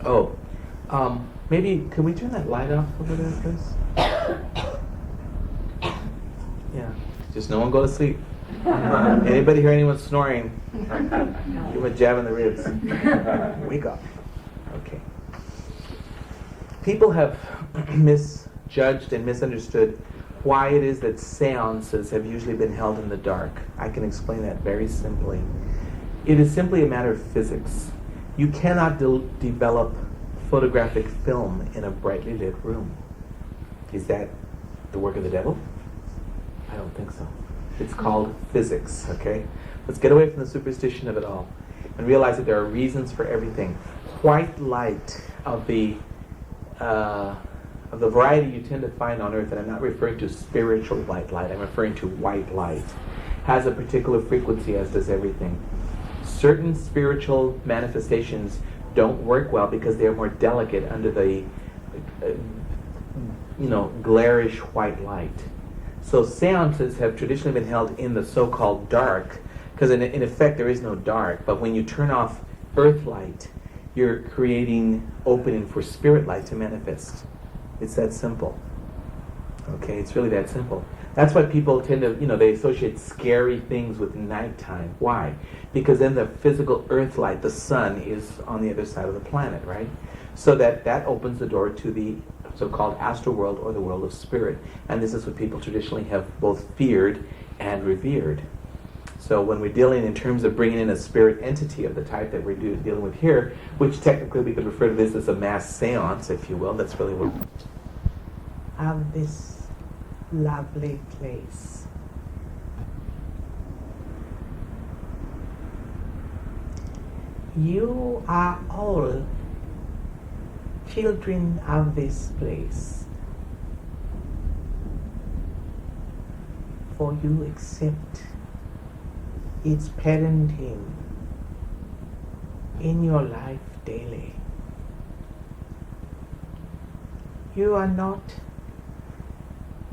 Oh, maybe can we turn that light off over there, please? Yeah, just no one go to sleep. Anybody hear anyone snoring? Give them a jab in the ribs. Wake up. Okay. People have misjudged and misunderstood why it is that seances have usually been held in the dark. I can explain that very simply. It is simply a matter of physics. You cannot develop photographic film in a brightly lit room. Is that the work of the devil? I don't think so. It's called physics, okay? Let's get away from the superstition of it all and realize that there are reasons for everything. White light of the variety you tend to find on Earth, and I'm not referring to spiritual white light, I'm referring to white light, has a particular frequency, as does everything. Certain spiritual manifestations don't work well because they're more delicate under the, glarish white light. So seances have traditionally been held in the so-called dark, because in effect there is no dark, but when you turn off earth light, you're creating opening for spirit light to manifest. It's that simple. Okay, it's really that simple. That's why people tend to, they associate scary things with nighttime. Why? Because then the physical earth light, the sun, is on the other side of the planet, right? So that opens the door to the so-called astral world or the world of spirit. And this is what people traditionally have both feared and revered. So when we're dealing in terms of bringing in a spirit entity of the type that we're dealing with here, which technically we could refer to this as a mass seance, if you will, that's really what... Of this lovely place. You are all children of this place, for you accept its parenting in your life daily. You are not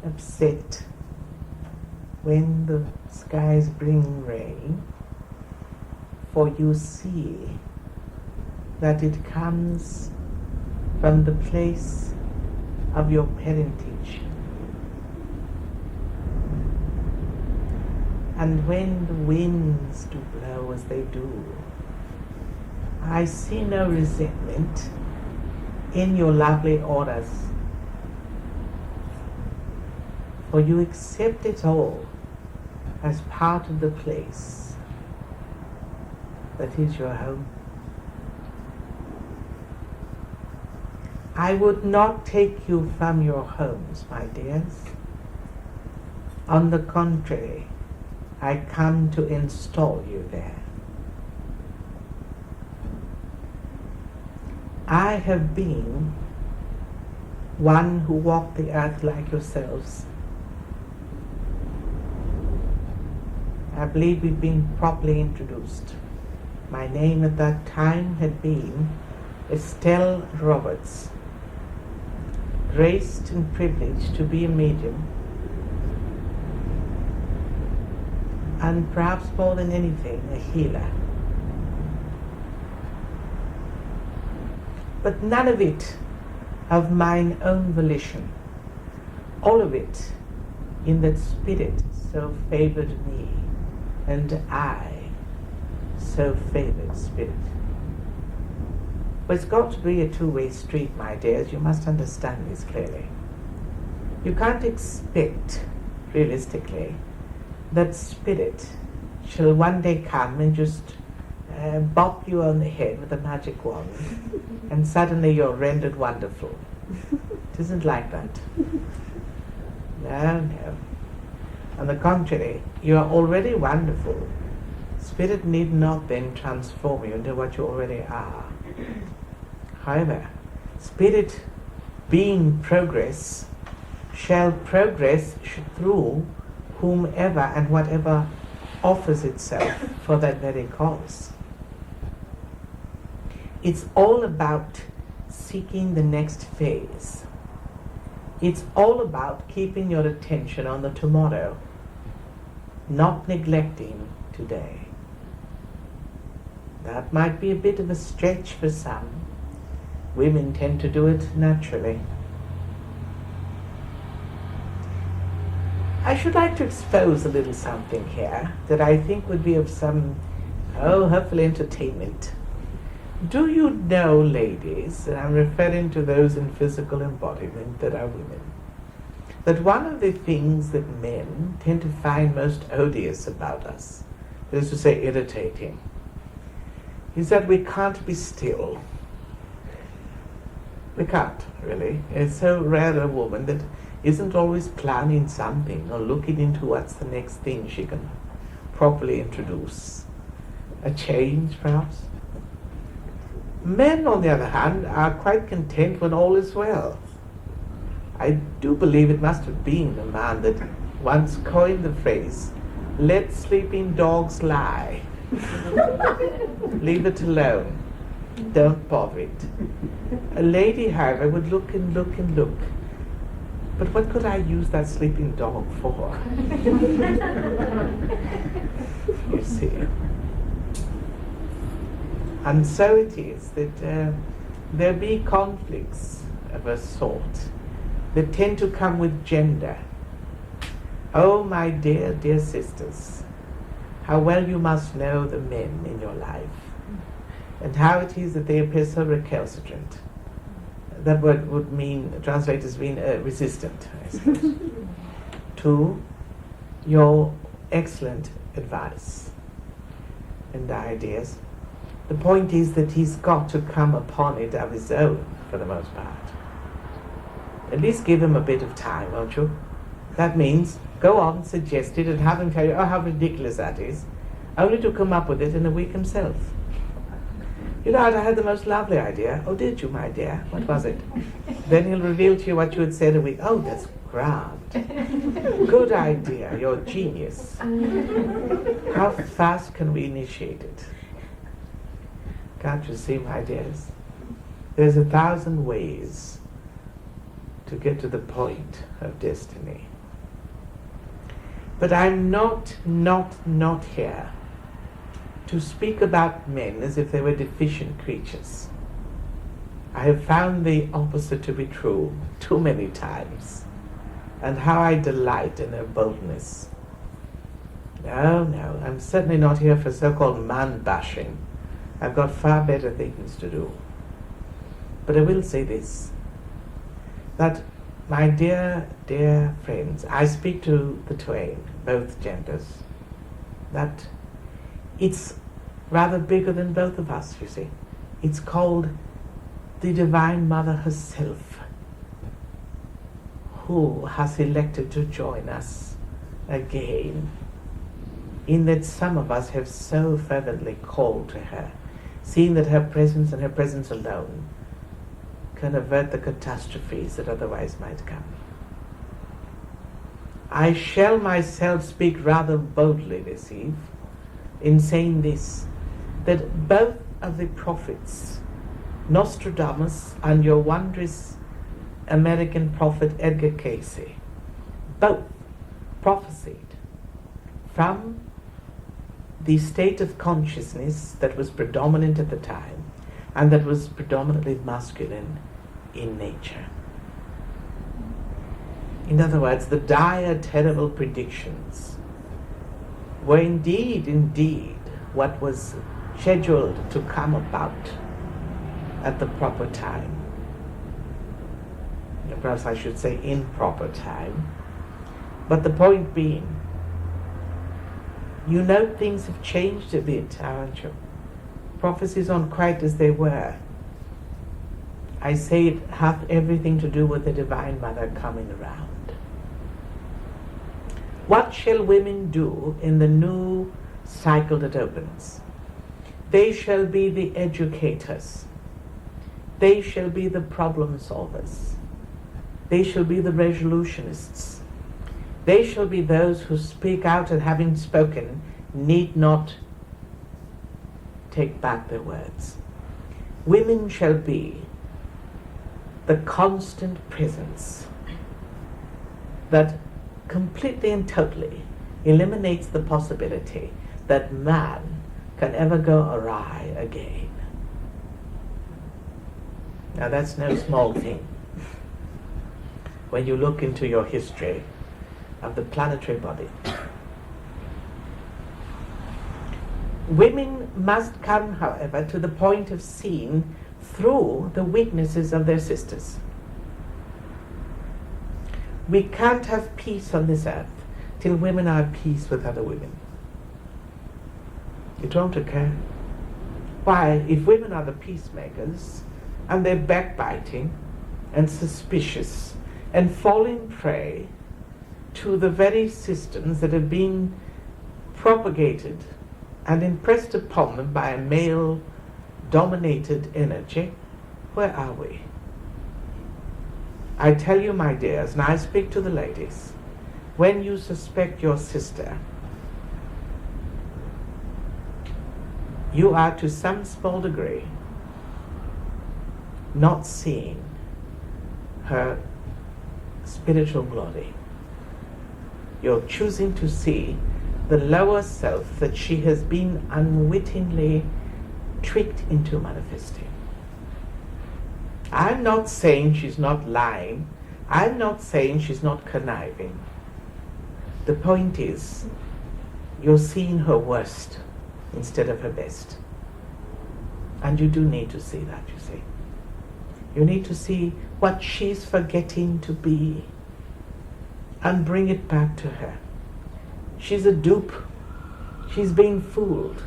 upset when the skies bring rain, for you see that it comes from the place of your parentage. And when the winds do blow as they do, I see no resentment in your lovely orders, for you accept it all as part of the place that is your home. I would not take you from your homes, my dears. On the contrary, I come to install you there. I have been one who walked the earth like yourselves. I believe we've been properly introduced. My name at that time had been Estelle Roberts, graced and privileged to be a medium, and perhaps more than anything, a healer. But none of it of mine own volition, all of it in that Spirit so favored me, and I so favored Spirit. But it's got to be a two-way street, my dears. You must understand this clearly. You can't expect, realistically, that Spirit shall one day come and just bop you on the head with a magic wand and suddenly you're rendered wonderful. It isn't like that. No. On the contrary, you are already wonderful. Spirit need not then transform you into what you already are. However, Spirit, being progress, shall progress through whomever and whatever offers itself for that very cause. It's all about seeking the next phase. It's all about keeping your attention on the tomorrow, not neglecting today. That might be a bit of a stretch for some, Women tend to do it naturally. I should like to expose a little something here that I think would be of some, hopefully entertainment. Do you know, ladies, and I'm referring to those in physical embodiment that are women, that one of the things that men tend to find most odious about us, that is to say irritating, is that we can't be still. We can't, really. It's so rare a woman that isn't always planning something or looking into what's the next thing she can properly introduce. A change, perhaps. Men, on the other hand, are quite content when all is well. I do believe it must have been the man that once coined the phrase, "Let sleeping dogs lie." Leave it alone. Don't bother it. A lady, however, would look and look and look. But what could I use that sleeping dog for? You see. And so it is that there be conflicts of a sort that tend to come with gender. Oh, my dear, dear sisters, how well you must know the men in your life, and how it is that they appear so recalcitrant. That word would mean, translate as being resistant, I suppose, to your excellent advice and ideas. The point is that he's got to come upon it of his own, for the most part. At least give him a bit of time, won't you? That means go on, suggest it, and have him tell you, oh, how ridiculous that is, only to come up with it in a week himself. You know, I had the most lovely idea. Oh, did you, my dear? What was it? Then he'll reveal to you what you had said a week. Oh, that's grand. Good idea. You're a genius. How fast can we initiate it? Can't you see, my dears? There's 1,000 ways to get to the point of destiny. But I'm not here to speak about men as if they were deficient creatures. I have found the opposite to be true too many times, and how I delight in their boldness. No, I'm certainly not here for so-called man-bashing. I've got far better things to do. But I will say this, that my dear, dear friends, I speak to the twain, both genders, that it's rather bigger than both of us, you see. It's called the Divine Mother herself, who has elected to join us again, in that some of us have so fervently called to her, seeing that her presence and her presence alone can avert the catastrophes that otherwise might come. I shall myself speak rather boldly this eve in saying this, that both of the prophets, Nostradamus and your wondrous American prophet Edgar Cayce, both prophesied from the state of consciousness that was predominant at the time and that was predominantly masculine in nature. In other words, the dire, terrible predictions were indeed what was scheduled to come about at the proper time. Perhaps I should say in proper time. But the point being, you know things have changed a bit, haven't you? Prophecies aren't quite as they were. I say it hath everything to do with the Divine Mother coming around. What shall women do in the new cycle that opens? They shall be the educators. They shall be the problem solvers. They shall be the resolutionists. They shall be those who speak out and, having spoken, need not take back their words. Women shall be the constant presence that completely and totally eliminates the possibility that man can ever go awry again. Now that's no small thing. When you look into your history of the planetary body, women must come, however, to the point of seeing through the weaknesses of their sisters. We can't have peace on this earth till women are at peace with other women. It won't occur. Why? If women are the peacemakers and they're backbiting and suspicious and falling prey to the very systems that have been propagated and impressed upon them by a male-dominated energy, where are we? I tell you, my dears, and I speak to the ladies, when you suspect your sister, you are to some small degree not seeing her spiritual glory. You're choosing to see the lower self that she has been unwittingly tricked into manifesting. I'm not saying she's not lying. I'm not saying she's not conniving. The point is, you're seeing her worst instead of her best. And you do need to see that, you see. You need to see what she's forgetting to be and bring it back to her. She's a dupe. She's being fooled.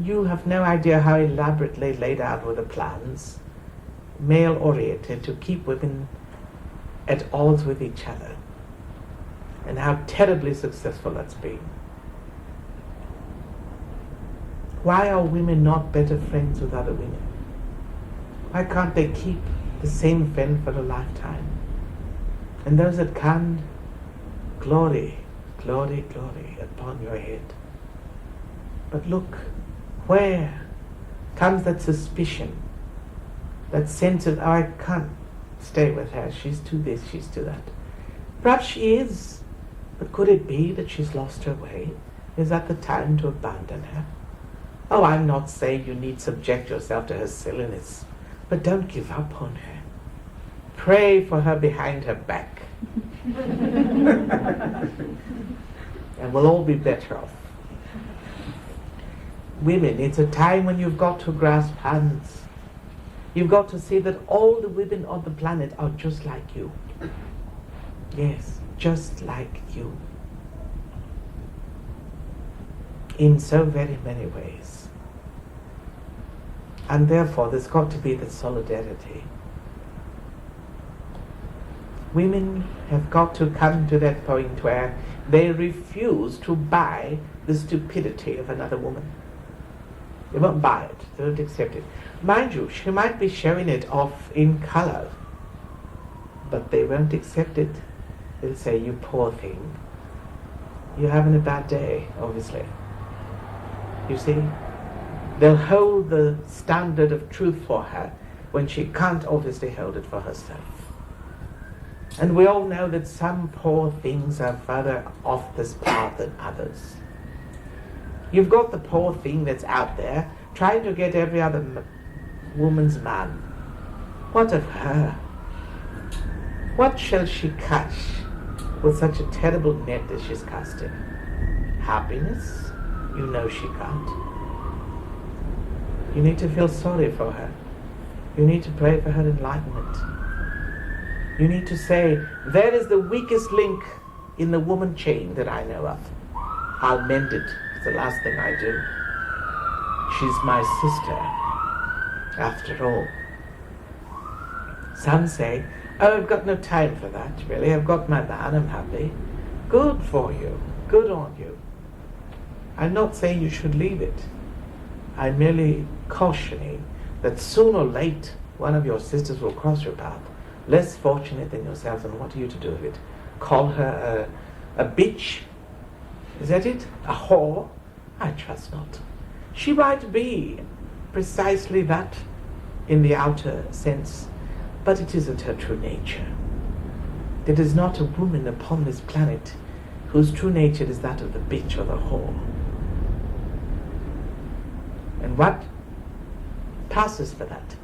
You have no idea how elaborately laid out were the plans, male-oriented, to keep women at odds with each other, and how terribly successful that's been. Why are women not better friends with other women? Why can't they keep the same friend for a lifetime? And those that can't, glory, glory, glory upon your head. But look, where comes that suspicion, that sense of, oh, I can't stay with her, she's too this, she's too that. Perhaps she is, but could it be that she's lost her way? Is that the time to abandon her? Oh, I'm not saying you need subject yourself to her silliness, but don't give up on her. Pray for her behind her back. And we'll all be better off. Women, it's a time when you've got to grasp hands. You've got to see that all the women on the planet are just like you. Yes, just like you. In so very many ways. And therefore there's got to be the solidarity. Women have got to come to that point where they refuse to buy the stupidity of another woman. They won't buy it, they won't accept it. Mind you, she might be showing it off in color, but they won't accept it. They'll say, you poor thing, you're having a bad day, obviously. You see? They'll hold the standard of truth for her when she can't obviously hold it for herself. And we all know that some poor things are further off this path than others. You've got the poor thing that's out there trying to get every other woman's man. What of her? What shall she catch with such a terrible net as she's casting? Happiness? You know she can't. You need to feel sorry for her. You need to pray for her enlightenment. You need to say, there is the weakest link in the woman chain that I know of. I'll mend it. It's the last thing I do. She's my sister, after all. Some say, oh, I've got no time for that, really. I've got my man, I'm happy. Good for you. Good on you. I'm not saying you should leave it. I'm merely cautioning that sooner or late one of your sisters will cross your path, less fortunate than yourself, and what are you to do with it? Call her a bitch? Is that it? A whore? I trust not. She might be precisely that in the outer sense, but it isn't her true nature. There is not a woman upon this planet whose true nature is that of the bitch or the whore. And what passes for that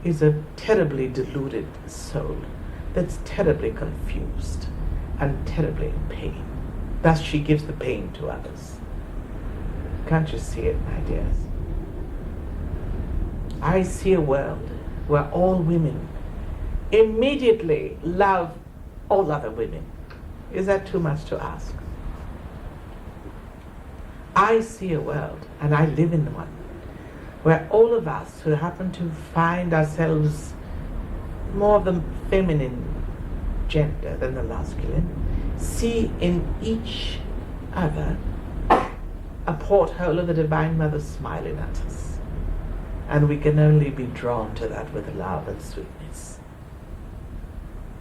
is a terribly deluded soul that's terribly confused and terribly in pain. Thus she gives the pain to others. Can't you see it, my dears? I see a world where all women immediately love all other women. Is that too much to ask? I see a world, and I live in one, where all of us who happen to find ourselves more of the feminine gender than the masculine see in each other a porthole of the Divine Mother smiling at us. And we can only be drawn to that with love and sweetness.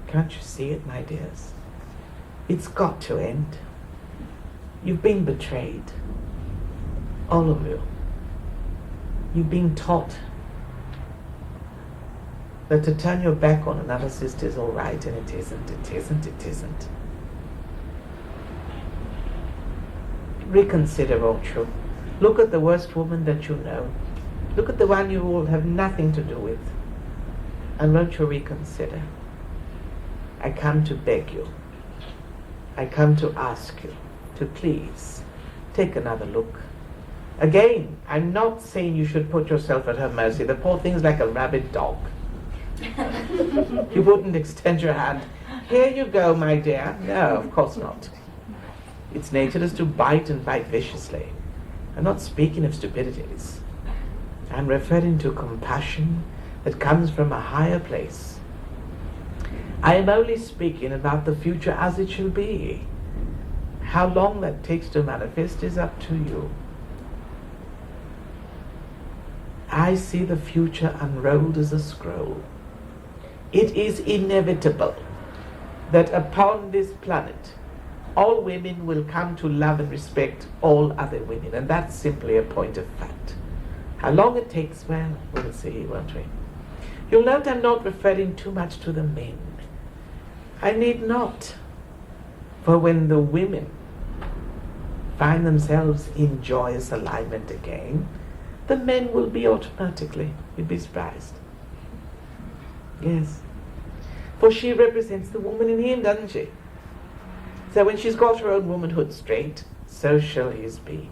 Can't you see it, my dears? It's got to end. You've been betrayed. All of you. You've been taught that to turn your back on another sister is all right, and it isn't, it isn't, it isn't. Reconsider, won't you? Look at the worst woman that you know. Look at the one you will have nothing to do with. And won't you reconsider? I come to beg you. I come to ask you to please take another look. Again, I'm not saying you should put yourself at her mercy. The poor thing's like a rabid dog. You wouldn't extend your hand. Here you go, my dear. No, of course not. Its nature is to bite and bite viciously. I'm not speaking of stupidities. I'm referring to compassion that comes from a higher place. I am only speaking about the future as it shall be. How long that takes to manifest is up to you. I see the future unrolled as a scroll. It is inevitable that upon this planet, all women will come to love and respect all other women, and that's simply a point of fact. How long it takes, well, we'll see, won't we? You'll note I'm not referring too much to the men. I need not, for when the women find themselves in joyous alignment again, the men will be automatically, you'd be surprised. Yes. For she represents the woman in him, doesn't she? So when she's got her own womanhood straight, so shall his be.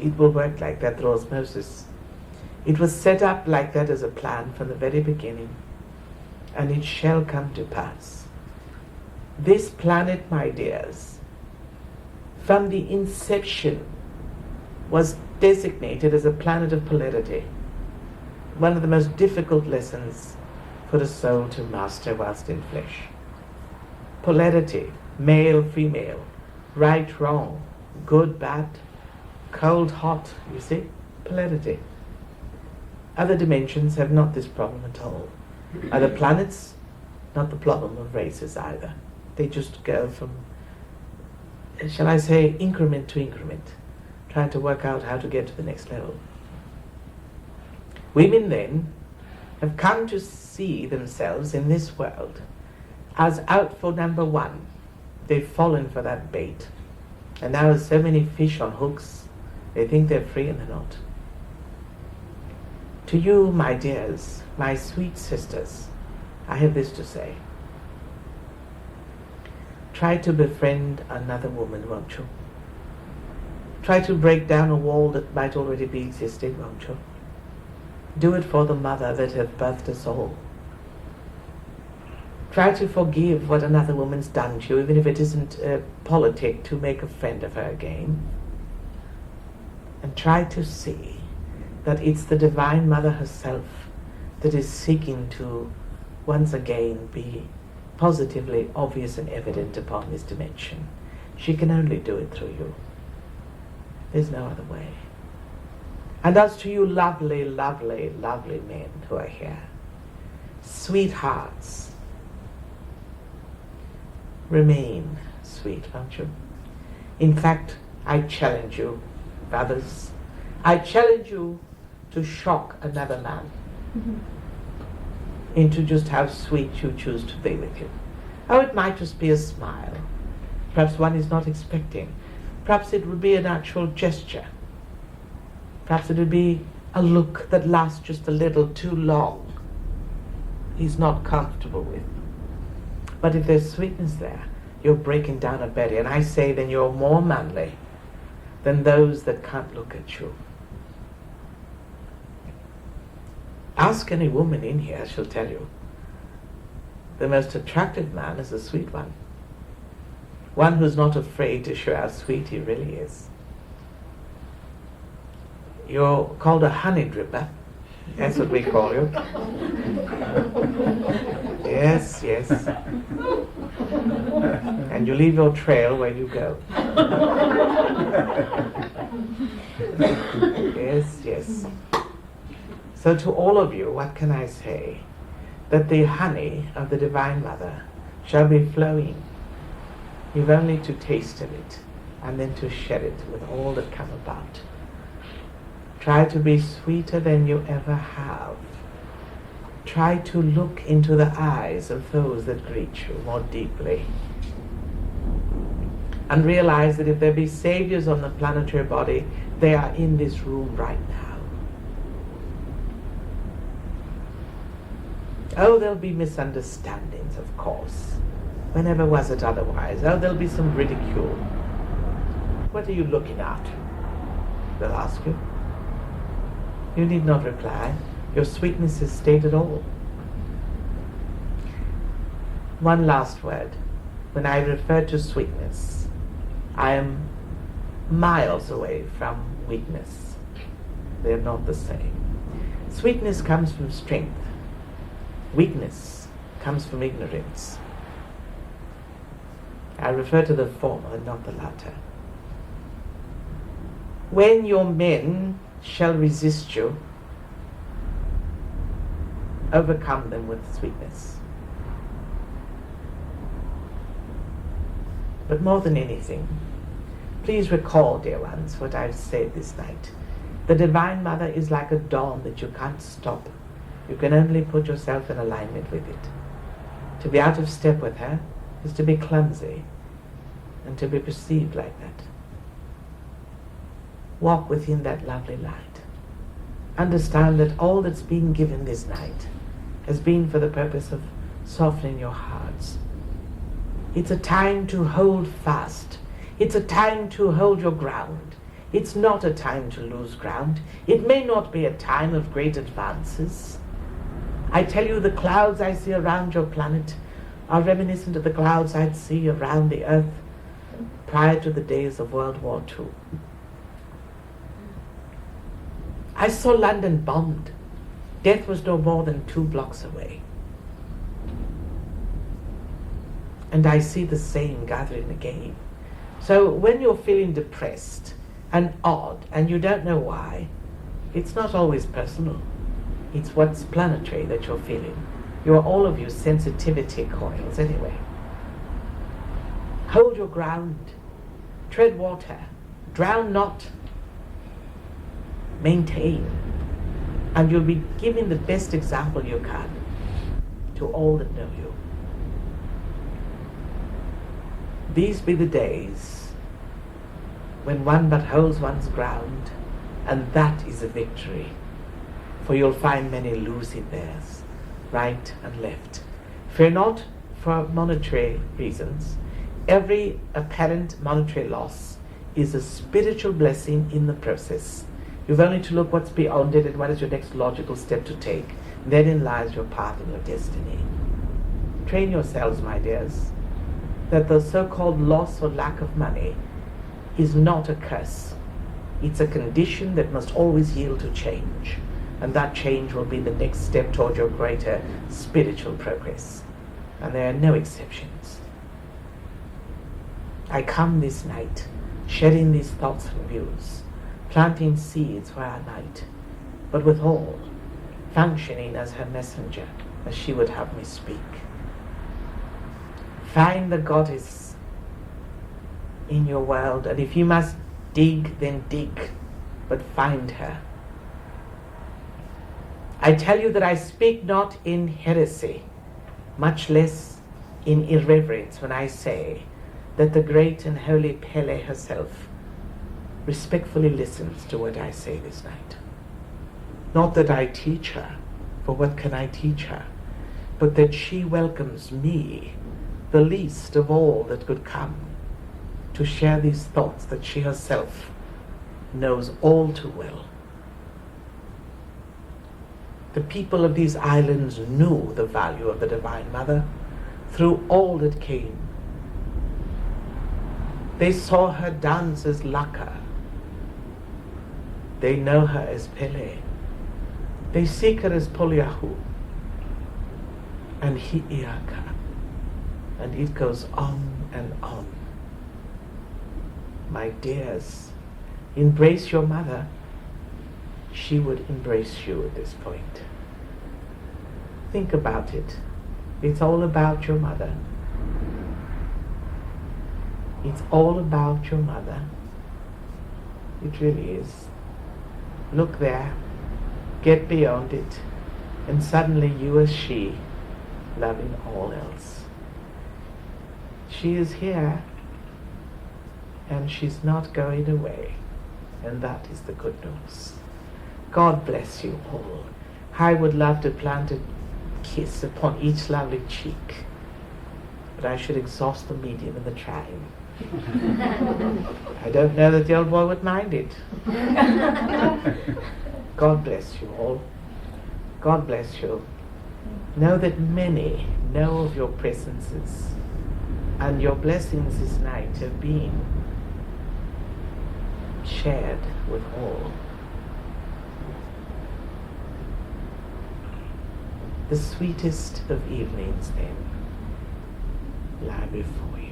It will work like that through osmosis. It was set up like that as a plan from the very beginning, and it shall come to pass. This planet, my dears, from the inception, was designated as a planet of polarity. One of the most difficult lessons for the soul to master whilst in flesh. Polarity, male, female, right, wrong, good, bad, cold, hot, you see? Polarity. Other dimensions have not this problem at all. Other planets, not the problem of races either. They just go from, shall I say, increment to increment, trying to work out how to get to the next level. Women then have come to see themselves in this world as out for number one. They've fallen for that bait. And now there's so many fish on hooks, they think they're free and they're not. To you, my dears, my sweet sisters, I have this to say. Try to befriend another woman, won't you? Try to break down a wall that might already be existing, won't you? Do it for the mother that hath birthed us all. Try to forgive what another woman's done to you, even if it isn't politic to make a friend of her again. And try to see that it's the Divine Mother herself that is seeking to once again be positively obvious and evident upon this dimension. She can only do it through you. There's no other way. And as to you lovely, lovely, lovely men who are here, sweethearts, remain sweet, won't you? In fact, I challenge you, brothers, I challenge you to shock another man into just how sweet you choose to be with you. Oh, it might just be a smile. Perhaps one is not expecting. Perhaps it would be an actual gesture. Perhaps it would be a look that lasts just a little too long, he's not comfortable with. But if there's sweetness there, you're breaking down a barrier. And I say then you're more manly than those that can't look at you. Ask any woman in here, she'll tell you. The most attractive man is a sweet one. One who's not afraid to show how sweet he really is. You're called a honey dripper. That's what we call you. Yes, yes. And you leave your trail where you go. Yes, yes. So to all of you, what can I say? That the honey of the Divine Mother shall be flowing. You've only to taste of it and then to share it with all that come about. Try to be sweeter than you ever have. Try to look into the eyes of those that greet you more deeply. And realize that if there be saviors on the planetary body, they are in this room right now. Oh, there'll be misunderstandings, of course. Whenever was it otherwise? Oh, there'll be some ridicule. What are you looking at? They'll ask you. You need not reply. Your sweetness is stated all. One last word. When I refer to sweetness, I am miles away from weakness. They're not the same. Sweetness comes from strength. Weakness comes from ignorance. I refer to the former, not the latter. When your men shall resist you, overcome them with sweetness. But more than anything, please recall, dear ones, what I've said this night. The Divine Mother is like a dawn that you can't stop. You can only put yourself in alignment with it. To be out of step with her is to be clumsy and to be perceived like that. Walk within that lovely light. Understand that all that's been given this night has been for the purpose of softening your hearts. It's a time to hold fast. It's a time to hold your ground. It's not a time to lose ground. It may not be a time of great advances. I tell you, the clouds I see around your planet are reminiscent of the clouds I'd see around the earth prior to the days of World War II. I saw London bombed. Death was no more than 2 blocks away. And I see the same gathering again. So when you're feeling depressed and odd and you don't know why, it's not always personal. It's what's planetary that you're feeling. You're all of you sensitivity coils anyway. Hold your ground. Tread water. Drown not. Maintain. And you'll be giving the best example you can to all that know you. These be the days when one but holds one's ground, and that is a victory. For you'll find many losing theirs, right and left. Fear not for monetary reasons. Every apparent monetary loss is a spiritual blessing in the process. You've only to look what's beyond it and what is your next logical step to take. Therein lies your path and your destiny. Train yourselves, my dears, that the so-called loss or lack of money is not a curse. It's a condition that must always yield to change. And that change will be the next step toward your greater spiritual progress. And there are no exceptions. I come this night, shedding these thoughts and views, planting seeds where I might, but withal, functioning as her messenger, as she would have me speak. Find the goddess in your world, and if you must dig, then dig, but find her. I tell you that I speak not in heresy, much less in irreverence when I say that the great and holy Pele herself respectfully listens to what I say this night. Not that I teach her, for what can I teach her? But that she welcomes me, the least of all that could come, to share these thoughts that she herself knows all too well. The people of these islands knew the value of the Divine Mother through all that came. They saw her dance as Laka. They know her as Pele. They seek her as Poliahu and Hi'iaka. And it goes on and on. My dears, embrace your mother. She would embrace you at this point. Think about it. It's all about your mother. It's all about your mother. It really is. Look there, get beyond it, and suddenly you as she, loving all else. She is here, and she's not going away, and that is the good news. God bless you all. I would love to plant a kiss upon each lovely cheek, but I should exhaust the medium and the trying. I don't know that the old boy would mind it. God bless you all. God bless you. Know that many know of your presences, and your blessings this night have been shared with all. The sweetest of evenings then lie before you.